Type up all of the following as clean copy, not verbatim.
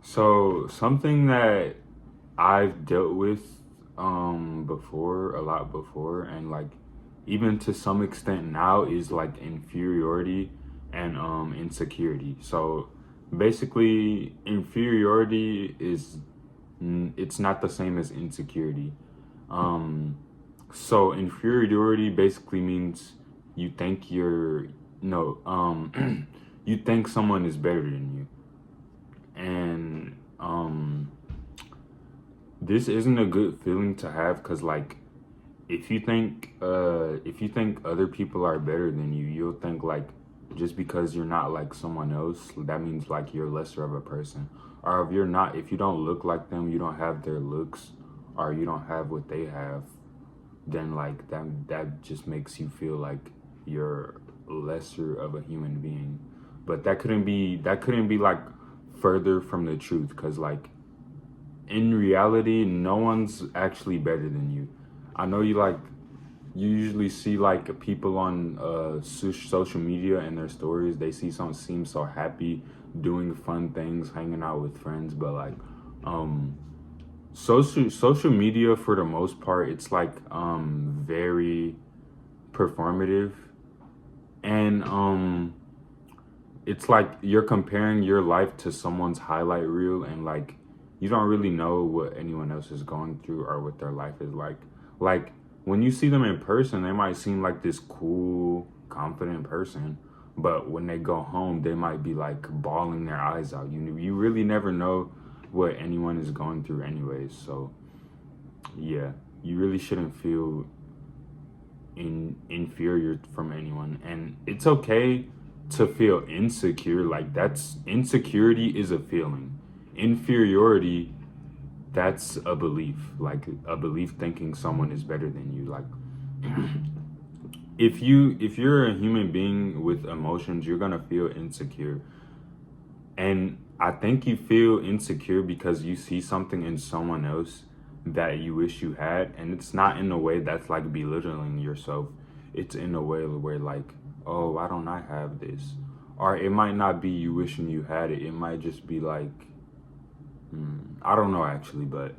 So something that I've dealt with before, a lot before, and like even to some extent now is like inferiority and insecurity. So basically inferiority is it's not the same as insecurity. Um so inferiority basically means you think you're no you think someone is better than you. And this isn't a good feeling to have because like if you think other people are better than you, you'll think like just because you're not like someone else, that means like you're lesser of a person. Or if you don't look like them, you don't have their looks, or you don't have what they have, then like that just makes you feel like you're lesser of a human being. But that couldn't be like further from the truth because like in reality, no one's actually better than you. I know you usually see like people on social media and their stories. They seem so happy, doing fun things, hanging out with friends. But like, um, social media for the most part, it's like very performative, and it's like you're comparing your life to someone's highlight reel, and like you don't really know what anyone else is going through or what their life is like. Like when you see them in person, they might seem like this cool, confident person, but when they go home, they might be like bawling their eyes out. You really never know what anyone is going through anyways. So yeah, you really shouldn't feel inferior from anyone, and it's okay to feel insecure. Like that's insecurity is a feeling. Inferiority, that's a belief, like a belief thinking someone is better than you. Like if you're a human being with emotions, you're gonna feel insecure. And I think you feel insecure because you see something in someone else that you wish you had. And it's not in a way that's like belittling yourself. It's in a way where, like, oh, why don't I have this? Or it might not be you wishing you had it. It might just be like, I don't know actually, but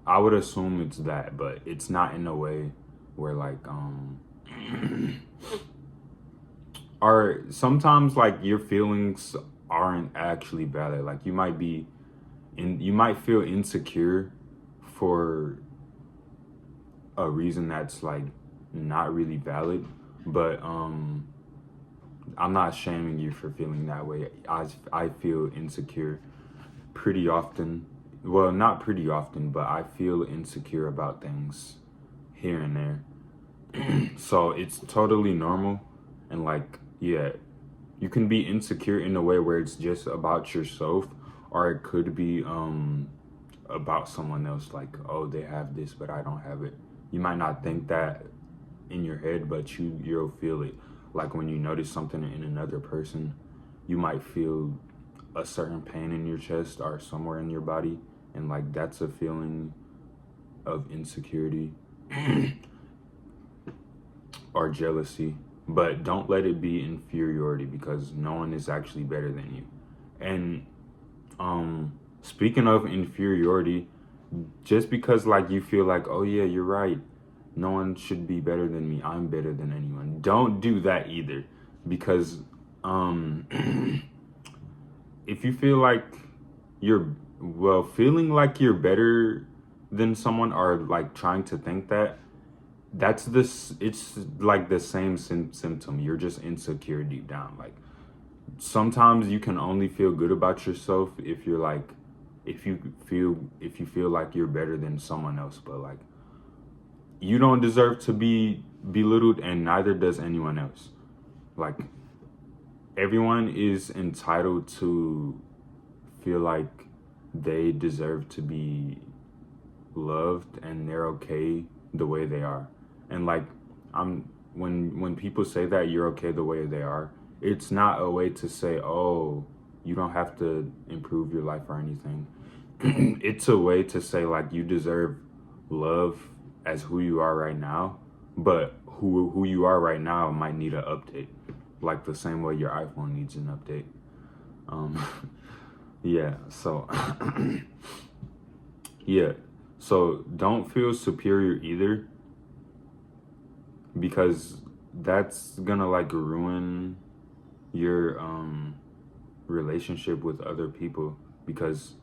I would assume it's that. But it's not in a way where, like, or sometimes like your feelings aren't actually valid. Like you might feel insecure for a reason that's like not really valid, but I'm not shaming you for feeling that way. I feel insecure pretty often. Well, not pretty often, but I feel insecure about things here and there. So it's totally normal. And like, yeah, you can be insecure in a way where it's just about yourself, or it could be about someone else. Like, oh, they have this but I don't have it. You might not think that in your head, but you'll feel it. Like when you notice something in another person, you might feel a certain pain in your chest or somewhere in your body, and like that's a feeling of insecurity or jealousy. But don't let it be inferiority because no one is actually better than you. And speaking of inferiority, just because like you feel like, oh yeah, you're right, no one should be better than me, I'm better than anyone, don't do that either. Because um if you feel like feeling like you're better than someone, or like trying to think that, that's this it's like the same symptom. You're just insecure deep down. Like sometimes you can only feel good about yourself if you're like if you feel like you're better than someone else. But like you don't deserve to be belittled, and neither does anyone else. Like everyone is entitled to feel like they deserve to be loved, and they're okay the way they are. And like I'm when people say that you're okay the way they are, it's not a way to say, oh, you don't have to improve your life or anything. It's a way to say like you deserve love as who you are right now, but who you are right now might need an update, like the same way your iPhone needs an update. um Yeah, so yeah. So don't feel superior either, because that's gonna like ruin your relationship with other people, because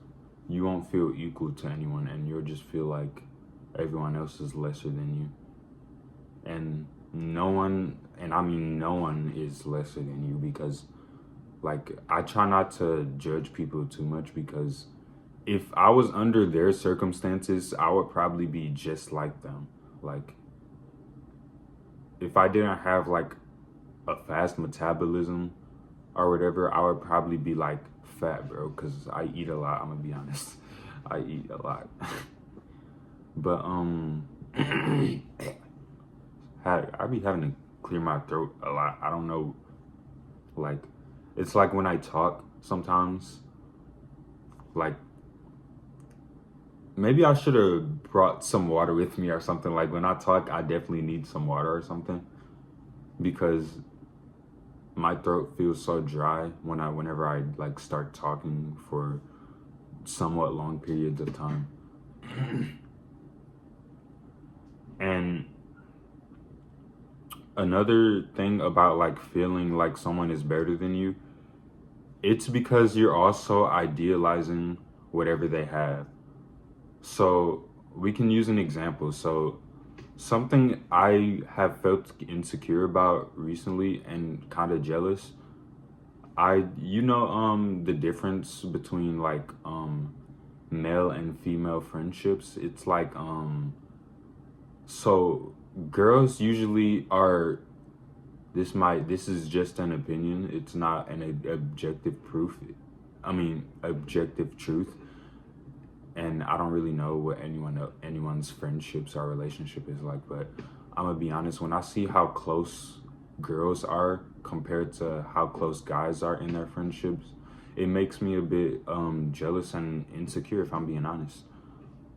you won't feel equal to anyone and you'll just feel like everyone else is lesser than you. And no one, and I mean no one is lesser than you, because like I try not to judge people too much, because if I was under their circumstances, I would probably be just like them. Like if I didn't have like a fast metabolism or whatever, I would probably be like fat, bro, because I eat a lot. I'm gonna be honest. I eat a lot. But I be having to clear my throat a lot. I don't know, like it's like when I talk sometimes, like maybe I should have brought some water with me or something. Like when I talk, I definitely need some water or something, because my throat feels so dry whenever I like start talking for somewhat long periods of time. And another thing about like feeling like someone is better than you, it's because you're also idealizing whatever they have. So we can use an example. So something I have felt insecure about recently and kind of jealous. The difference between like male and female friendships. It's like so girls usually are, this is just an opinion. It's not an objective proof. I mean, objective truth. And I don't really know what anyone's friendships or relationship is like, but I'm gonna be honest. When I see how close girls are compared to how close guys are in their friendships, it makes me a bit jealous and insecure, if I'm being honest.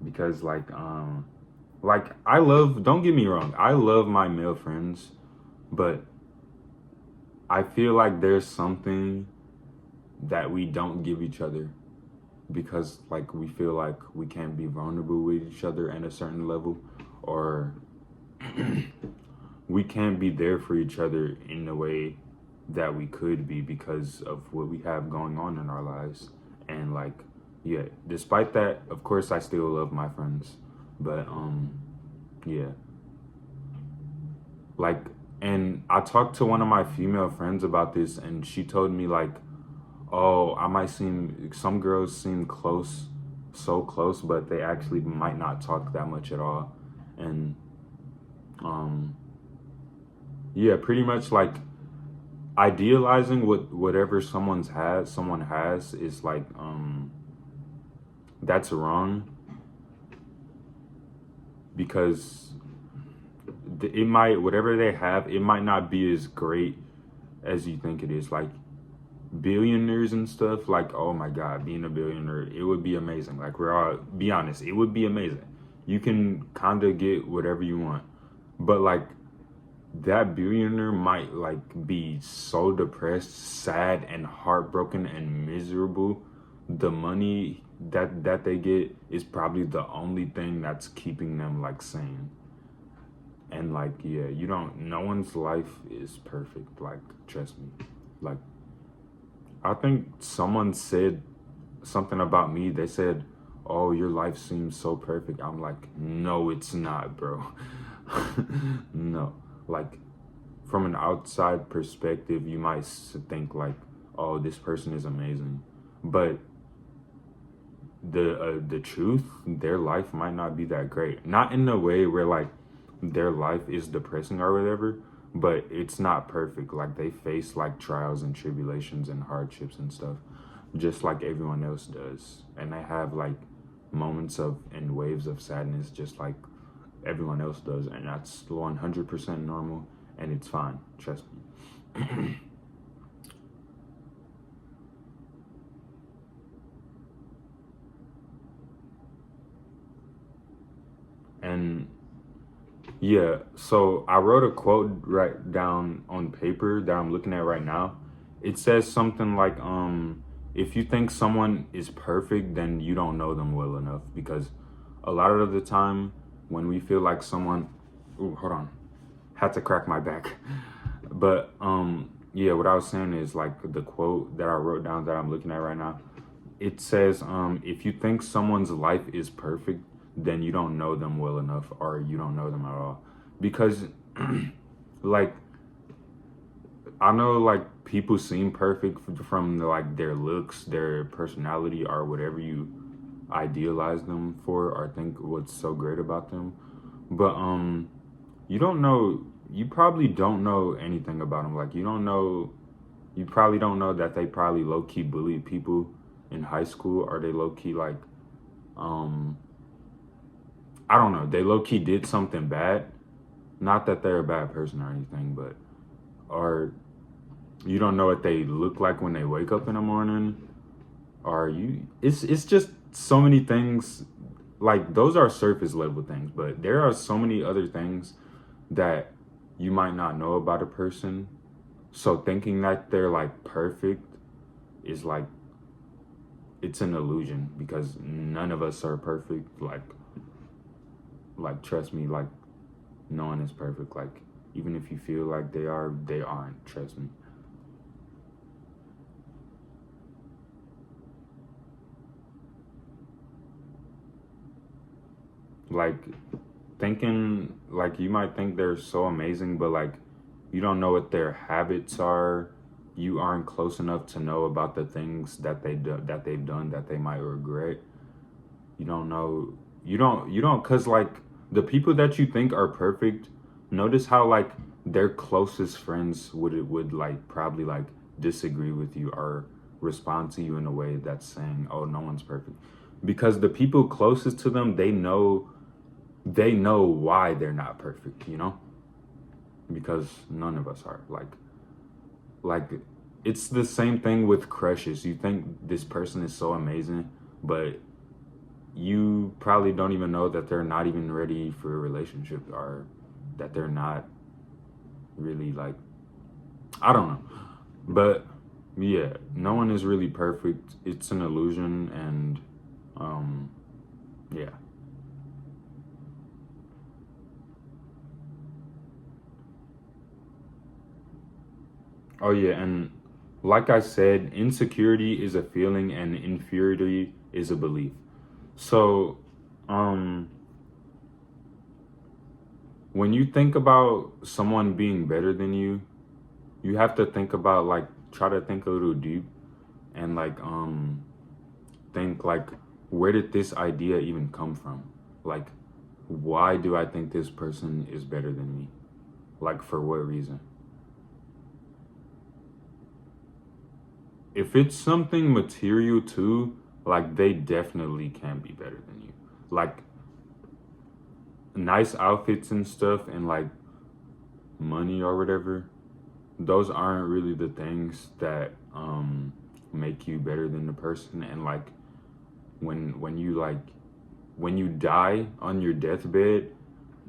Because like I love. Don't get me wrong. I love my male friends, but I feel like there's something that we don't give each other, because like we feel like we can't be vulnerable with each other at a certain level, or we can't be there for each other in the way that we could be because of what we have going on in our lives. And like, yeah, despite that, of course I still love my friends, but yeah, like, and I talked to one of my female friends about this, and she told me like, oh, some girls seem close, so close, but they actually might not talk that much at all. And um yeah, pretty much like idealizing whatever someone has is like that's wrong, because it might, whatever they have, it might not be as great as you think it is. Like billionaires and stuff, like, oh my god, being a billionaire, it would be amazing. Like, we're all, be honest, it would be amazing. You can kind of get whatever you want, but like that billionaire might like be so depressed, sad, and heartbroken and miserable. The money that they get is probably the only thing that's keeping them like sane. And like, yeah, you don't, no one's life is perfect, like, trust me. Like, I think someone said something about me. They said, oh, your life seems so perfect. I'm like, no, it's not, bro. No. Like, from an outside perspective, you might think like, oh, this person is amazing. But the truth, their life might not be that great. Not in a way where like their life is depressing or whatever, but it's not perfect. Like they face like trials and tribulations and hardships and stuff, just like everyone else does. And they have like moments of and waves of sadness, just like everyone else does. And that's 100% normal, and it's fine. Trust me. And yeah, so I wrote a quote right down on paper that I'm looking at right now. It says something like, if you think someone is perfect, then you don't know them well enough, because a lot of the time when we feel like someone, ooh, hold on, had to crack my back. But yeah, what I was saying is like the quote that I wrote down that I'm looking at right now. It says, if you think someone's life is perfect, then you don't know them well enough, or you don't know them at all. Because like I know like people seem perfect from like their looks, their personality, or whatever you idealize them for, or think what's so great about them. But you don't know. You probably don't know anything about them. Like you don't know. You probably don't know that they probably low key bullied people in high school, or they low key like um I don't know. They low key did something bad. Not that they're a bad person or anything, but or you don't know what they look like when they wake up in the morning. Or you it's just so many things. Like those are surface level things, but there are so many other things that you might not know about a person. So thinking that they're like perfect is like it's an illusion, because none of us are perfect. Like trust me, like no one is perfect. Like even if you feel like they are, they aren't. Trust me. Like thinking like you might think they're so amazing, but like you don't know what their habits are. You aren't close enough to know about the things that they've done that they might regret. You don't know. You don't cuz like the people that you think are perfect, notice how like their closest friends would like probably like disagree with you, or respond to you in a way that's saying, "Oh, no one's perfect." Because the people closest to them, they know why they're not perfect, because none of us are. Like it's the same thing with crushes. You think this person is so amazing, but you probably don't even know that they're not even ready for a relationship, or that they're not really like, I don't know. But yeah, no one is really perfect. It's an illusion. And yeah. Oh yeah, and like I said, insecurity is a feeling and inferiority is a belief. So, um, when you think about someone being better than you have to think about like try to think a little deep, and like think like, where did this idea even come from? Like, why do I think this person is better than me? Like, for what reason? If it's something material too, like they definitely can be better than you. Like nice outfits and stuff, and like money or whatever, those aren't really the things that make you better than the person. And like when you die on your deathbed,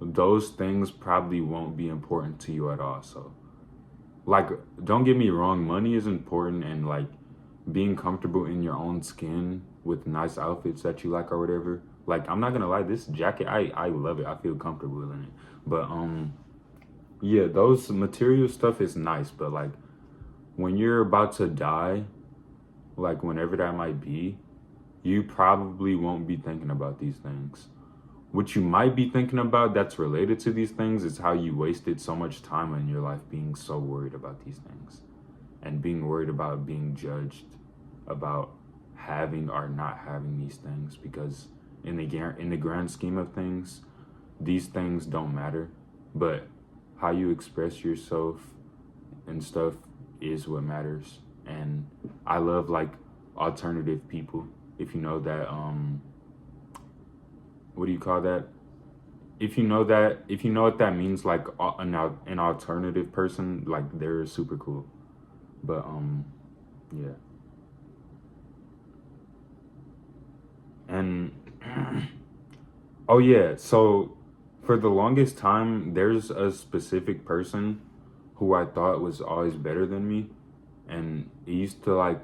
those things probably won't be important to you at all. So like don't get me wrong, money is important, and like being comfortable in your own skin with nice outfits that you like or whatever. Like I'm not gonna lie, this jacket, I love it. I feel comfortable in it. But yeah, those material stuff is nice, but like when you're about to die, like whenever that might be, you probably won't be thinking about these things. What you might be thinking about that's related to these things is how you wasted so much time in your life being so worried about these things, and being worried about being judged about having or not having these things, because in the grand scheme of things, these things don't matter. But how you express yourself and stuff is what matters. And I love like alternative people. If you know that what do you call that? If you know what that means, like an alternative person, like they're super cool. But yeah. And oh yeah, so for the longest time, there's a specific person who I thought was always better than me, and it used to like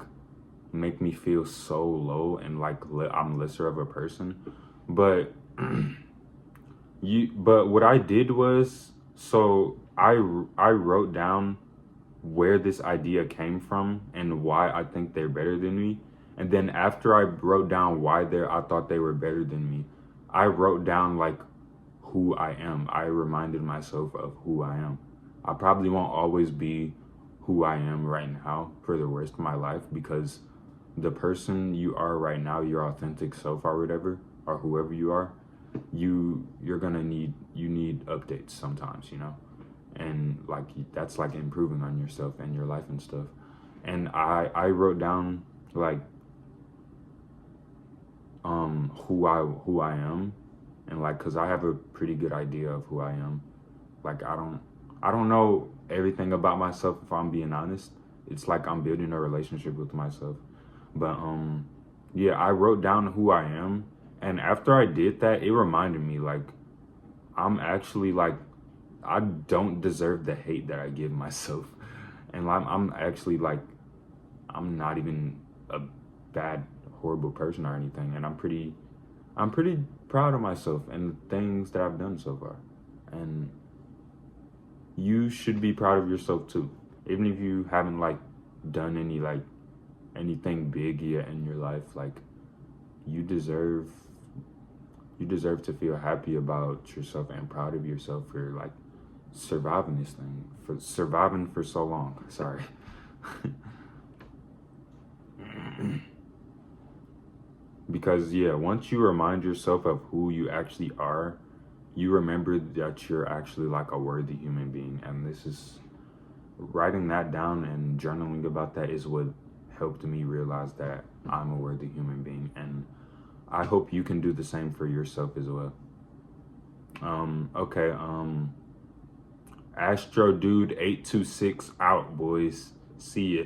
make me feel so low and like I'm lesser of a person. But but what I did was, so I wrote down where this idea came from and why I think they're better than me. And then after I wrote down why I thought they were better than me, I wrote down like who I am. I reminded myself of who I am. I probably won't always be who I am right now for the rest of my life, because the person you are right now, your authentic self or whatever, or whoever you are, you're gonna need updates sometimes, you know? And like that's like improving on yourself and your life and stuff. And I wrote down like who I am, and like cuz I have a pretty good idea of who I am. Like I don't know everything about myself, if I'm being honest. It's like I'm building a relationship with myself. But yeah, I wrote down who I am, and after I did that, it reminded me like I'm actually like I don't deserve the hate that I give myself. And I'm actually like I'm not even a bad horrible person or anything, and I'm pretty proud of myself and the things that I've done so far. And you should be proud of yourself too. Even if you haven't like done anything big yet in your life, like you deserve you deserve to feel happy about yourself and proud of yourself for like surviving this thing, for surviving for so long. Sorry. Because yeah, once you remind yourself of who you actually are, you remember that you're actually like a worthy human being. And this is writing that down and journaling about that is what helped me realize that I'm a worthy human being. And I hope you can do the same for yourself as well. Okay, Astro Dude 826 out, boys. See ya.